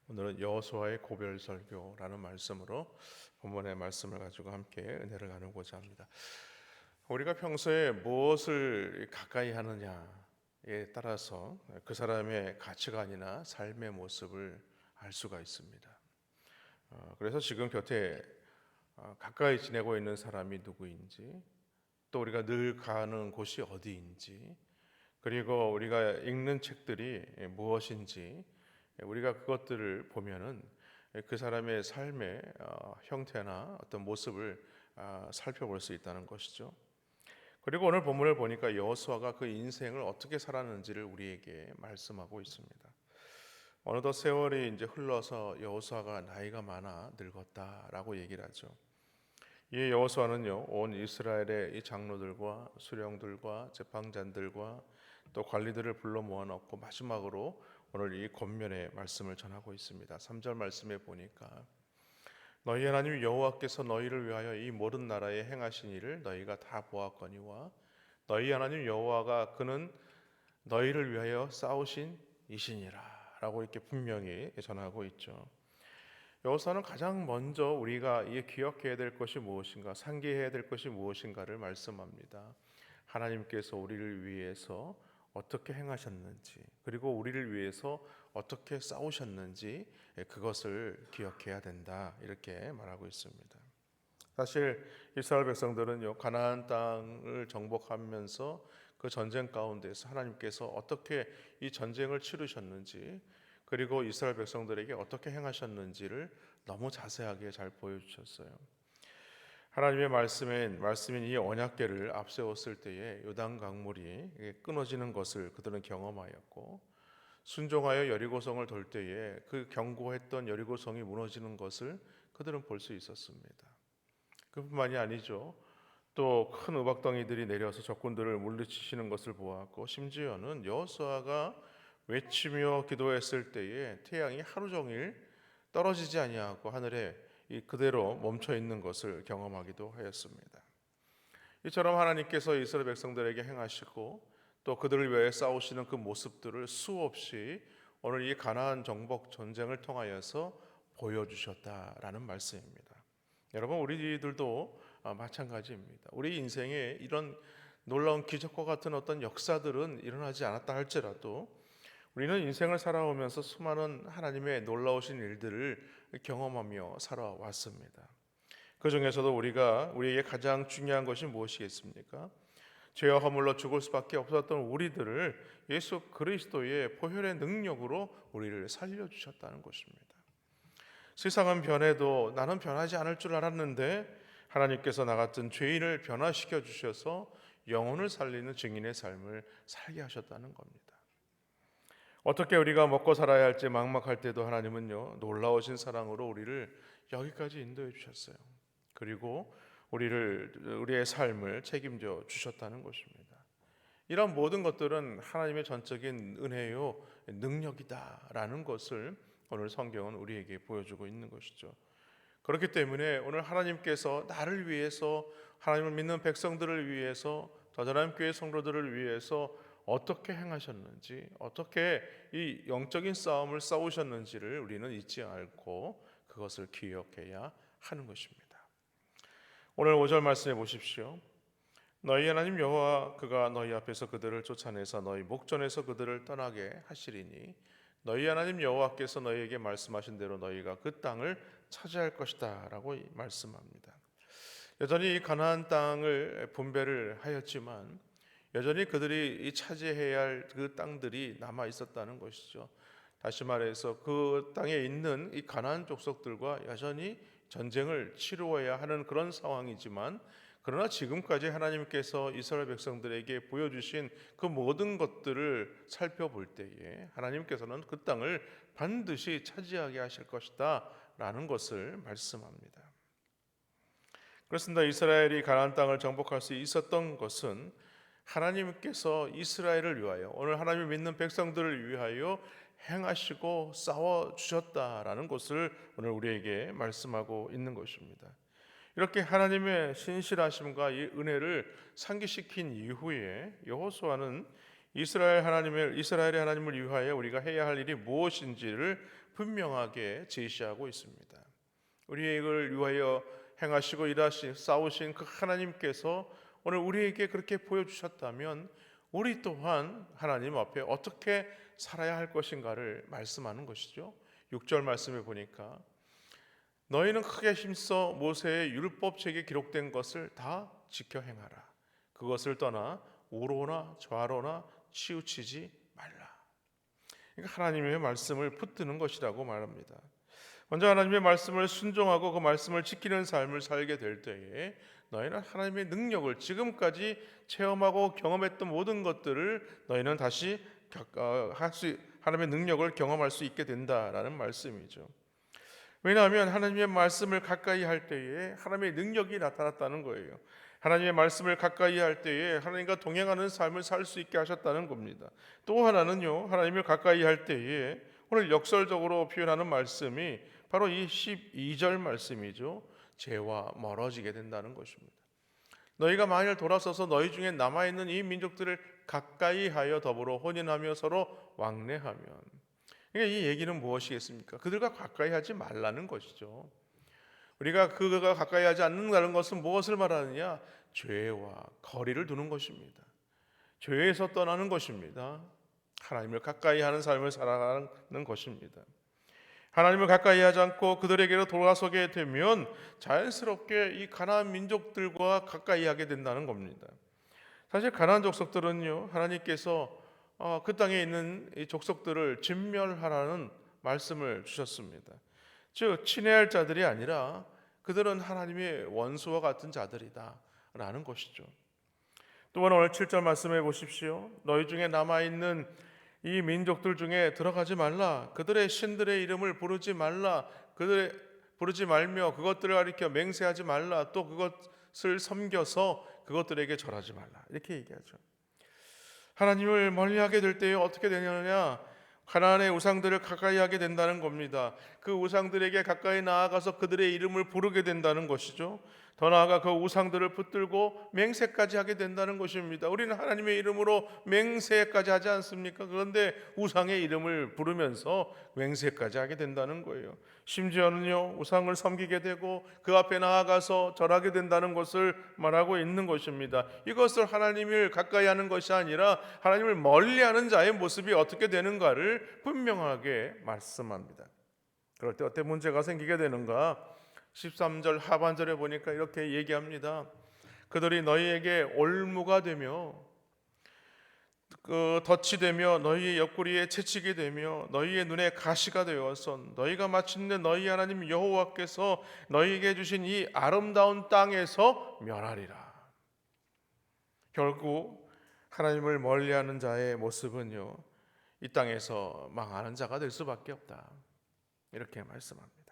오늘은 여호수아의 고별 설교라는 말씀으로 본문의 말씀을 가지고 함께 은혜를 나누고자 합니다. 우리가 평소에 무엇을 가까이 하느냐에 따라서 그 사람의 가치관이나 삶의 모습을 알 수가 있습니다. 그래서 지금 곁에 가까이 지내고 있는 사람이 누구인지, 또 우리가 늘 가는 곳이 어디인지, 그리고 우리가 읽는 책들이 무엇인지, 우리가 그것들을 보면은 그 사람의 삶의 형태나 어떤 모습을 살펴볼 수 있다는 것이죠. 그리고 오늘 본문을 보니까 여호수아가 그 인생을 어떻게 살았는지를 우리에게 말씀하고 있습니다. 어느덧 세월이 이제 흘러서 여호수아가 나이가 많아 늙었다라고 얘기를 하죠. 이 여호수아는요, 온 이스라엘의 이 장로들과 수령들과 재판장들과 또 관리들을 불러 모아놓고 마지막으로 오늘 이 권면의 말씀을 전하고 있습니다. 3절 말씀에 보니까 너희 하나님 여호와께서 너희를 위하여 이 모든 나라에 행하신 일을 너희가 다 보았거니와 너희 하나님 여호와가 그는 너희를 위하여 싸우신 이시니라 라고 이렇게 분명히 전하고 있죠. 여호수아는 가장 먼저 우리가 기억해야 될 것이 무엇인가, 상기해야 될 것이 무엇인가를 말씀합니다. 하나님께서 우리를 위해서 어떻게 행하셨는지, 그리고 우리를 위해서 어떻게 싸우셨는지 그것을 기억해야 된다, 이렇게 말하고 있습니다. 사실 이스라엘 백성들은요, 가나안 땅을 정복하면서 그 전쟁 가운데서 하나님께서 어떻게 이 전쟁을 치르셨는지, 그리고 이스라엘 백성들에게 어떻게 행하셨는지를 너무 자세하게 잘 보여주셨어요. 하나님의 말씀인 이 언약궤를 앞세웠을 때에 요단 강물이 끊어지는 것을 그들은 경험하였고, 순종하여 여리고성을 돌 때에 그 견고했던 여리고성이 무너지는 것을 그들은 볼 수 있었습니다. 그뿐만이 아니죠. 또 큰 우박덩이들이 내려서 적군들을 물리치시는 것을 보았고, 심지어는 여호수아가 외치며 기도했을 때에 태양이 하루 종일 떨어지지 아니하고 하늘에 그대로 멈춰 있는 것을 경험하기도 하였습니다. 이처럼 하나님께서 이스라엘 백성들에게 행하시고 또 그들을 위해 싸우시는 그 모습들을 수없이 오늘 이 가나안 정복 전쟁을 통하여서 보여주셨다라는 말씀입니다. 여러분, 우리들도 마찬가지입니다. 우리 인생에 이런 놀라운 기적과 같은 어떤 역사들은 일어나지 않았다 할지라도 우리는 인생을 살아오면서 수많은 하나님의 놀라우신 일들을 경험하며 살아왔습니다. 그 중에서도 우리에게 가장 중요한 것이 무엇이겠습니까? 죄와 허물로 죽을 수밖에 없었던 우리들을 예수 그리스도의 보혈의 능력으로 우리를 살려주셨다는 것입니다. 세상은 변해도 나는 변하지 않을 줄 알았는데 하나님께서 나 같은 죄인을 변화시켜 주셔서 영혼을 살리는 증인의 삶을 살게 하셨다는 겁니다. 어떻게 우리가 먹고 살아야 할지 막막할 때도 하나님은요, 놀라우신 사랑으로 우리를 여기까지 인도해 주셨어요. 그리고 우리의 삶을 책임져 주셨다는 것입니다. 이런 모든 것들은 하나님의 전적인 은혜요, 능력이다라는 것을 오늘 성경은 우리에게 보여주고 있는 것이죠. 그렇기 때문에 오늘 하나님께서 나를 위해서, 하나님을 믿는 백성들을 위해서, 더전한 교회 성도들을 위해서 어떻게 행하셨는지, 어떻게 이 영적인 싸움을 싸우셨는지를 우리는 잊지 않고 그것을 기억해야 하는 것입니다. 오늘 5절 말씀해 보십시오. 너희 하나님 여호와 그가 너희 앞에서 그들을 쫓아내서 너희 목전에서 그들을 떠나게 하시리니 너희 하나님 여호와께서 너희에게 말씀하신 대로 너희가 그 땅을 차지할 것이다 라고 말씀합니다. 여전히 이 가나안 땅을 분배를 하였지만 여전히 그들이 차지해야 할 그 땅들이 남아 있었다는 것이죠. 다시 말해서 그 땅에 있는 이 가나안 족속들과 여전히 전쟁을 치루어야 하는 그런 상황이지만, 그러나 지금까지 하나님께서 이스라엘 백성들에게 보여주신 그 모든 것들을 살펴볼 때에 하나님께서는 그 땅을 반드시 차지하게 하실 것이다 라는 것을 말씀합니다. 그렇습니다. 이스라엘이 가나안 땅을 정복할 수 있었던 것은 하나님께서 이스라엘을 위하여, 오늘 하나님을 믿는 백성들을 위하여 행하시고 싸워주셨다라는 것을 오늘 우리에게 말씀하고 있는 것입니다. 이렇게 하나님의 신실하심과 이 은혜를 상기시킨 이후에 여호수아는 이스라엘의 하나님을 위하여 우리가 해야 할 일이 무엇인지를 분명하게 제시하고 있습니다. 우리를 위하여 행하시고 일하신 싸우신 그 하나님께서 오늘 우리에게 그렇게 보여주셨다면 우리 또한 하나님 앞에 어떻게 살아야 할 것인가를 말씀하는 것이죠. 6절 말씀에 보니까 너희는 크게 힘써 모세의 율법책에 기록된 것을 다 지켜 행하라. 그것을 떠나 우로나 좌로나 치우치지 말라. 그러니까 하나님의 말씀을 붙드는 것이라고 말합니다. 먼저 하나님의 말씀을 순종하고 그 말씀을 지키는 삶을 살게 될 때에 너희는 하나님의 능력을 지금까지 체험하고 경험했던 모든 것들을 너희는 다시 하나님의 능력을 경험할 수 있게 된다라는 말씀이죠. 왜냐하면 하나님의 말씀을 가까이 할 때에 하나님의 능력이 나타났다는 거예요. 하나님의 말씀을 가까이 할 때에 하나님과 동행하는 삶을 살 수 있게 하셨다는 겁니다. 또 하나는요, 하나님을 가까이 할 때에 오늘 역설적으로 표현하는 말씀이 바로 이 12절 말씀이죠. 죄와 멀어지게 된다는 것입니다. 너희가 만일 돌아서서 너희 중에 남아있는 이 민족들을 가까이 하여 더불어 혼인하며 서로 왕래하면, 그러니까 이 얘기는 무엇이겠습니까? 그들과 가까이 하지 말라는 것이죠. 우리가 그가 가까이 하지 않는다는 것은 무엇을 말하느냐? 죄와 거리를 두는 것입니다. 죄에서 떠나는 것입니다. 하나님을 가까이 하는 삶을 살아가는 것입니다. 하나님을 가까이 하지 않고 그들에게로 돌아서게 되면 자연스럽게 이 가나안 민족들과 가까이 하게 된다는 겁니다. 사실 가나안 족속들은요, 하나님께서 그 땅에 있는 이 족속들을 진멸하라는 말씀을 주셨습니다. 즉 친애할 자들이 아니라 그들은 하나님의 원수와 같은 자들이다 라는 것이죠. 또한 오늘 7절 말씀해 보십시오. 너희 중에 남아있는 이 민족들 중에 들어가지 말라. 그들의 신들의 이름을 부르지 말라. 부르지 말며 그것들을 가리켜 맹세하지 말라. 또 그것을 섬겨서 그것들에게 절하지 말라. 이렇게 얘기하죠. 하나님을 멀리하게 될 때에 어떻게 되느냐? 가나안의 우상들을 가까이 하게 된다는 겁니다. 그 우상들에게 가까이 나아가서 그들의 이름을 부르게 된다는 것이죠. 더 나아가 그 우상들을 붙들고 맹세까지 하게 된다는 것입니다. 우리는 하나님의 이름으로 맹세까지 하지 않습니까? 그런데 우상의 이름을 부르면서 맹세까지 하게 된다는 거예요. 심지어는요, 우상을 섬기게 되고 그 앞에 나아가서 절하게 된다는 것을 말하고 있는 것입니다. 이것을 하나님을 가까이 하는 것이 아니라 하나님을 멀리하는 자의 모습이 어떻게 되는가를 분명하게 말씀합니다. 그럴 때 어떤 문제가 생기게 되는가? 13절 하반절에 보니까 이렇게 얘기합니다. 그들이 너희에게 올무가 되며 덫이 되며 너희의 옆구리에 채치게 되며 너희의 눈에 가시가 되어서 너희가 마침내 너희 하나님 여호와께서 너희에게 주신 이 아름다운 땅에서 멸하리라. 결국 하나님을 멀리하는 자의 모습은요, 이 땅에서 망하는 자가 될 수밖에 없다. 이렇게 말씀합니다.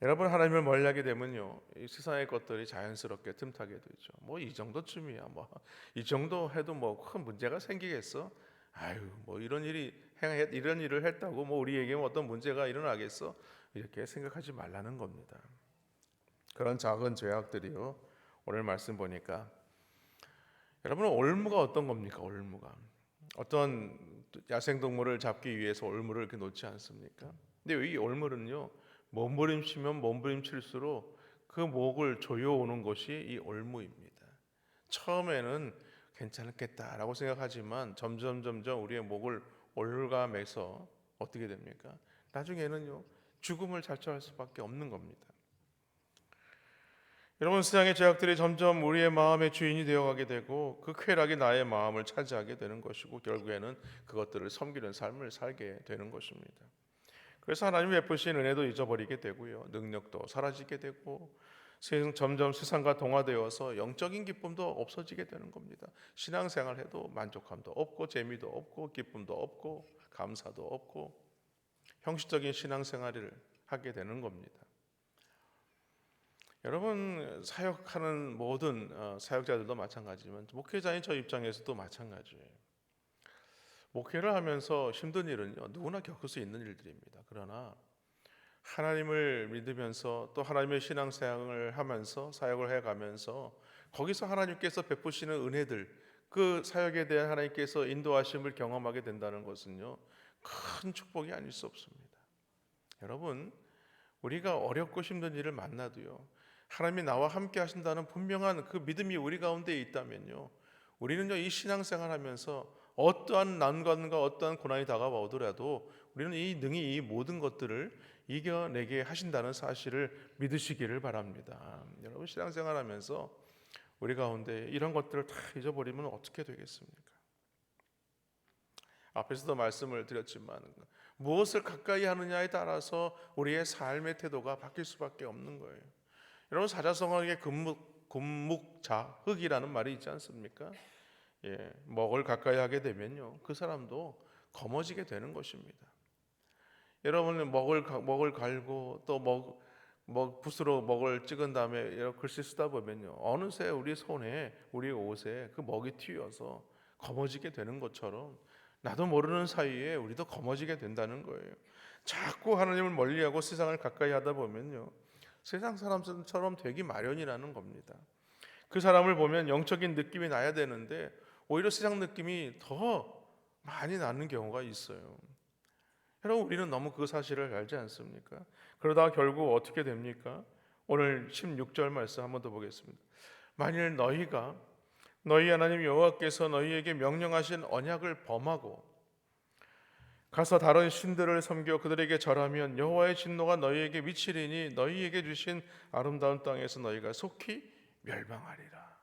여러분, 하나님을 멀리하게 되면요, 이 세상의 것들이 자연스럽게 틈타게 되죠. 뭐 이 정도쯤이야, 뭐 이 정도 해도 뭐 큰 문제가 생기겠어? 아유, 뭐 이런 일을 했다고 뭐 우리에게 어떤 문제가 일어나겠어? 이렇게 생각하지 말라는 겁니다. 그런 작은 죄악들이요, 오늘 말씀 보니까 여러분, 올무가 어떤 겁니까? 올무가 어떤 야생동물을 잡기 위해서 올무를 이렇게 놓지 않습니까? 근데 이 올무는요, 몸부림치면 몸부림칠수록 그 목을 조여오는 것이 이 올무입니다. 처음에는 괜찮겠다라고 생각하지만 점점 우리의 목을 올가매서 어떻게 됩니까? 나중에는요, 죽음을 자초할 수밖에 없는 겁니다. 여러분, 세상의 죄악들이 점점 우리의 마음의 주인이 되어가게 되고 그 쾌락이 나의 마음을 차지하게 되는 것이고 결국에는 그것들을 섬기는 삶을 살게 되는 것입니다. 그래서 하나님이 베푸신 은혜도 잊어버리게 되고요, 능력도 사라지게 되고 점점 세상과 동화되어서 영적인 기쁨도 없어지게 되는 겁니다. 신앙생활 해도 만족함도 없고 재미도 없고 기쁨도 없고 감사도 없고 형식적인 신앙생활을 하게 되는 겁니다. 여러분, 사역하는 모든 사역자들도 마찬가지지만 목회자인 저 입장에서도 마찬가지예요. 목회를 하면서 힘든 일은요, 누구나 겪을 수 있는 일들입니다. 그러나 하나님을 믿으면서 또 하나님의 신앙생활을 하면서 사역을 해가면서 거기서 하나님께서 베푸시는 은혜들, 그 사역에 대한 하나님께서 인도하심을 경험하게 된다는 것은요, 큰 축복이 아닐 수 없습니다. 여러분, 우리가 어렵고 힘든 일을 만나도요, 하나님이 나와 함께 하신다는 분명한 그 믿음이 우리 가운데 있다면요, 우리는요 이 신앙생활 하면서 어떠한 난관과 어떠한 고난이 다가오더라도 우리는 이 능히 이 모든 것들을 이겨내게 하신다는 사실을 믿으시기를 바랍니다. 여러분, 신앙생활 하면서 우리 가운데 이런 것들을 다 잊어버리면 어떻게 되겠습니까? 앞에서도 말씀을 드렸지만 무엇을 가까이 하느냐에 따라서 우리의 삶의 태도가 바뀔 수밖에 없는 거예요. 여러분, 사자성어에 금묵자흑이라는 말이 있지 않습니까? 예, 먹을 가까이 하게 되면요, 그 사람도 거머쥐게 되는 것입니다. 여러분, 먹을 갈고 또 붓으로 먹을 찍은 다음에 이렇게 글씨 쓰다 보면요, 어느새 우리 손에, 우리 옷에 그 먹이 튀어서 거머쥐게 되는 것처럼 나도 모르는 사이에 우리도 거머쥐게 된다는 거예요. 자꾸 하나님을 멀리하고 세상을 가까이 하다 보면요, 세상 사람처럼 되기 마련이라는 겁니다. 그 사람을 보면 영적인 느낌이 나야 되는데 오히려 세상 느낌이 더 많이 나는 경우가 있어요. 여러분, 우리는 너무 그 사실을 알지 않습니까? 그러다가 결국 어떻게 됩니까? 오늘 16절 말씀 한번 더 보겠습니다. 만일 너희가 너희 하나님 여호와께서 너희에게 명령하신 언약을 범하고 가서 다른 신들을 섬겨 그들에게 절하면 여호와의 진노가 너희에게 미치리니 너희에게 주신 아름다운 땅에서 너희가 속히 멸망하리라.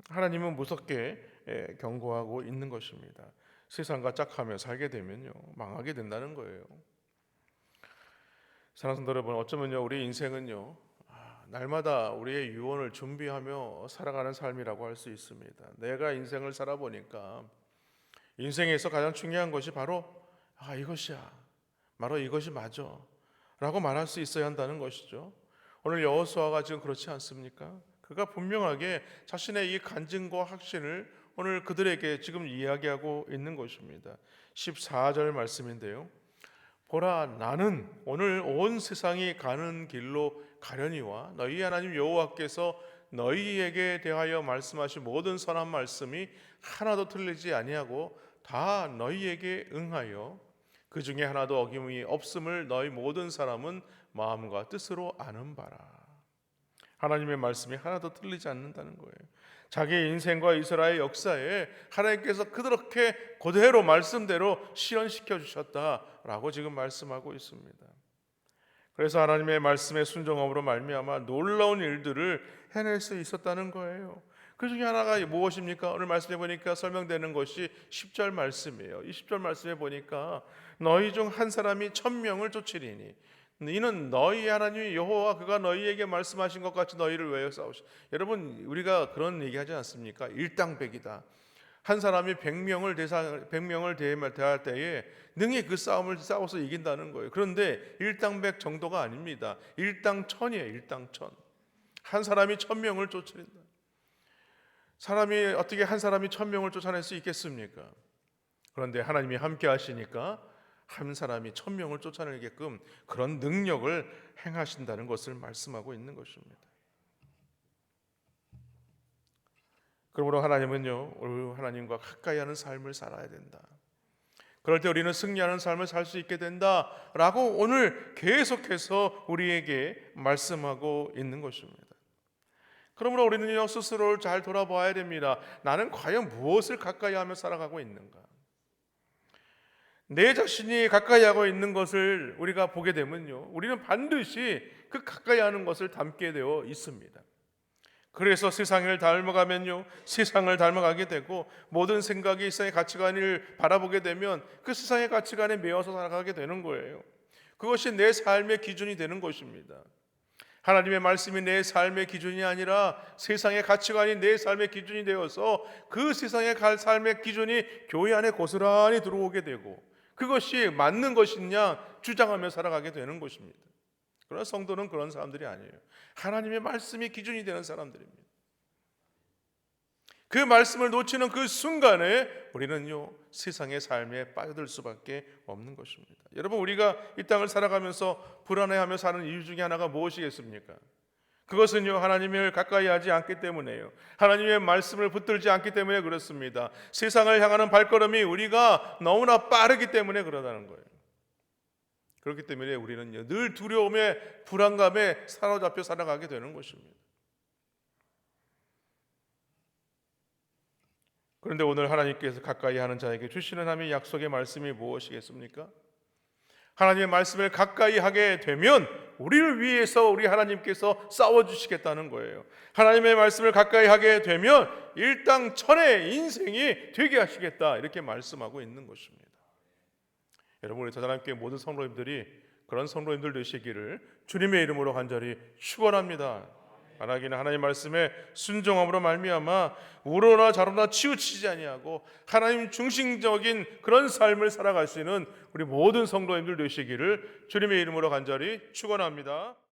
하나님은 무섭게 경고하고 있는 것입니다. 세상과 짝하며 살게 되면요, 망하게 된다는 거예요. 사랑하는 성도 여러분, 어쩌면요 우리 인생은요 날마다 우리의 유언을 준비하며 살아가는 삶이라고 할 수 있습니다. 내가 인생을 살아보니까 인생에서 가장 중요한 것이 바로 이것이야, 바로 이것이 맞아 라고 말할 수 있어야 한다는 것이죠. 오늘 여호수아가 지금 그렇지 않습니까? 그가 분명하게 자신의 이 간증과 확신을 오늘 그들에게 지금 이야기하고 있는 것입니다. 14절 말씀인데요, 보라, 나는 오늘 온 세상이 가는 길로 가려니와 너희 하나님 여호와께서 너희에게 대하여 말씀하신 모든 선한 말씀이 하나도 틀리지 아니하고 다 너희에게 응하여 그 중에 하나도 어김이 없음을 너희 모든 사람은 마음과 뜻으로 아는 바라. 하나님의 말씀이 하나도 틀리지 않는다는 거예요. 자기 인생과 이스라엘 역사에 하나님께서 그렇게 그대로 말씀대로 실현시켜 주셨다라고 지금 말씀하고 있습니다. 그래서 하나님의 말씀의 순종함으로 말미암아 놀라운 일들을 해낼 수 있었다는 거예요. 그 중에 하나가 무엇입니까? 오늘 말씀해 보니까 설명되는 것이 10절 말씀이에요. 이 10절 말씀해 보니까 너희 중 한 사람이 1000명을 쫓으리니 이는 너희 하나님 여호와 그가 너희에게 말씀하신 것 같이 너희를 위하여 싸우시. 여러분, 우리가 그런 얘기하지 않습니까? 일당백이다. 한 사람이 100명을 대할 때에 능히 그 싸움을 싸워서 이긴다는 거예요. 그런데 일당백 정도가 아닙니다. 일당천이에요. 일당천. 한 사람이 1000명을 쫓으린다. 사람이 어떻게 한 사람이 1000명을 쫓아낼 수 있겠습니까? 그런데 하나님이 함께 하시니까 한 사람이 1000명을 쫓아내게끔 그런 능력을 행하신다는 것을 말씀하고 있는 것입니다. 그러므로 하나님은요, 우리 하나님과 가까이 하는 삶을 살아야 된다. 그럴 때 우리는 승리하는 삶을 살 수 있게 된다라고 오늘 계속해서 우리에게 말씀하고 있는 것입니다. 그러므로 우리는요 스스로를 잘 돌아봐야 됩니다. 나는 과연 무엇을 가까이 하며 살아가고 있는가? 내 자신이 가까이 하고 있는 것을 우리가 보게 되면요, 우리는 반드시 그 가까이 하는 것을 닮게 되어 있습니다. 그래서 세상을 닮아가면요, 세상을 닮아가게 되고 모든 생각이 세상의 가치관을 바라보게 되면 그 세상의 가치관에 매여서 살아가게 되는 거예요. 그것이 내 삶의 기준이 되는 것입니다. 하나님의 말씀이 내 삶의 기준이 아니라 세상의 가치관이 내 삶의 기준이 되어서 그 세상의 삶의 기준이 교회 안에 고스란히 들어오게 되고 그것이 맞는 것이냐 주장하며 살아가게 되는 것입니다. 그러나 성도는 그런 사람들이 아니에요. 하나님의 말씀이 기준이 되는 사람들입니다. 그 말씀을 놓치는 그 순간에 우리는요 세상의 삶에 빠져들 수밖에 없는 것입니다. 여러분, 우리가 이 땅을 살아가면서 불안해하며 사는 이유 중에 하나가 무엇이겠습니까? 그것은요, 하나님을 가까이 하지 않기 때문에요. 하나님의 말씀을 붙들지 않기 때문에 그렇습니다. 세상을 향하는 발걸음이 우리가 너무나 빠르기 때문에 그러다는 거예요. 그렇기 때문에 우리는 늘 두려움에, 불안감에 사로잡혀 살아가게 되는 것입니다. 그런데 오늘 하나님께서 가까이 하는 자에게 주시는 하나님의 약속의 말씀이 무엇이겠습니까? 하나님의 말씀을 가까이 하게 되면 우리를 위해서 우리 하나님께서 싸워주시겠다는 거예요. 하나님의 말씀을 가까이 하게 되면 일당천의 인생이 되게 하시겠다, 이렇게 말씀하고 있는 것입니다. 여러분, 우리 자자람교회 모든 성도님들이 그런 성도님들 되시기를 주님의 이름으로 간절히 축원합니다. 하나님은 하나님 말씀에 순종함으로 말미암아 우로나 좌로나 치우치지 아니하고 하나님 중심적인 그런 삶을 살아갈 수 있는 우리 모든 성도님들 되시기를 주님의 이름으로 간절히 축원합니다.